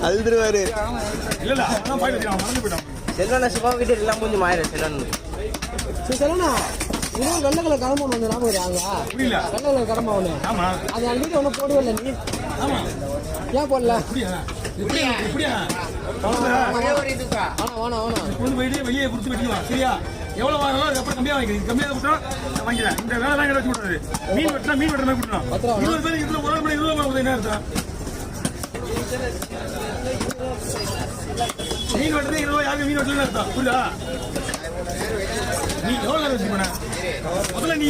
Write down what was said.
அழுதுருவாரு. செல்வனா சிவா கிட்ட எல்லாம் கொஞ்சம் மாயிரம் செல்வனா இன்னும் வெள்ளை கலர் கடமை ஒன்று ஞாபகம் இருக்காங்க. வெள்ளை கலர் கடமை ஒன்று அது அந்த வீட்டு ஒன்றும் போடுவல நீ ஏன் போடல? வெளியே கொடுத்து வெட்டிக்கலாம். சரியா? எவ்வளவு வாங்கலாம் அதுக்கப்புறம் கம்மியா வாங்கிக்கிறீங்க. கம்மியாக கொடுத்தா வாங்கிக்கிறேன். இந்த வேலை தான் வச்சு விட்டுறது. மீன் வெட்டினா மீன் வெட்டுற மாதிரி கொடுக்கணும். 20 பேருக்கு இதுல ஒரு மணி 20 ரூபாய் என்ன அர்த்தம்? மீன் வெட்டுறது 20 ரூபாய் யாருக்கு மீன் வெட்டலன்னு அர்த்தம். புரியுதா? நீ எவ்வளவு நேரம் வச்சு போன முதல்ல நீ